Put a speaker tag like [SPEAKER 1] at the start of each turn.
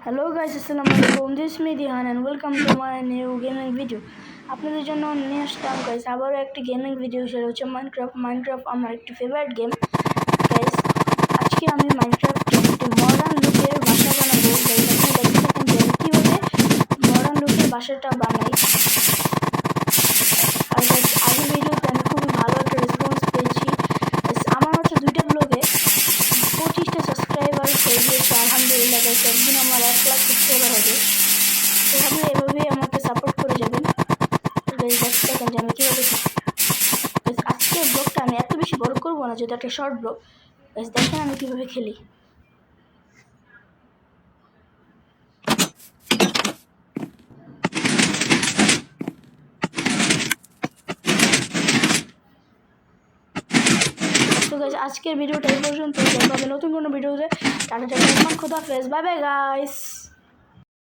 [SPEAKER 1] Hello guys, আসসালামু আলাইকুম। This me Dihan and welcome to my new gaming video. আপনাদের জন্য নিয়ে আসলাম গাইস আবারও একটি গেমিং ভিডিও, সেটা হচ্ছে মাইনক্রাফট আমার একটি ফেভারিট গেম গাইস। আজকে আমি মাইনক্রাফটে একটি মডার্ন লুকের বাসা বানাবো গাইস। আপনারা দেখতে থাকেন যে আমি কীভাবে মডার্ন লুকের বাসাটা বানাই। আর গাইস আগের ভিডিওতে আমি খুবই ভালো একটা রেসপন্স পেয়েছি। আমার মাত্র 2টা ব্লগে 25টা সাবস্ক্রাইবার হয়ে গিয়েছে, আলহামদুলিল্লাহ গাইস। একদিন আমার 1 লাখ সাবস্ক্রাইবার হবে, তো ভাবলে এভাবেই আমাকে সাপোর্ট করে যাবেন গাইস। দেখতে থাকেন যে আমি কীভাবে আজকের ব্লগটা আমি এত বেশি বড় করবো না, যেহেতু একটা শর্ট ব্লগ গাইস। দেখেন আমি কীভাবে খেলি। তো গাইস আজকের ভিডিওটা এই পর্যন্ত, দেখা হবে নতুন কোনো ভিডিওতে। টাটা, খোদা হাফেজ, বাই বাই গাইস।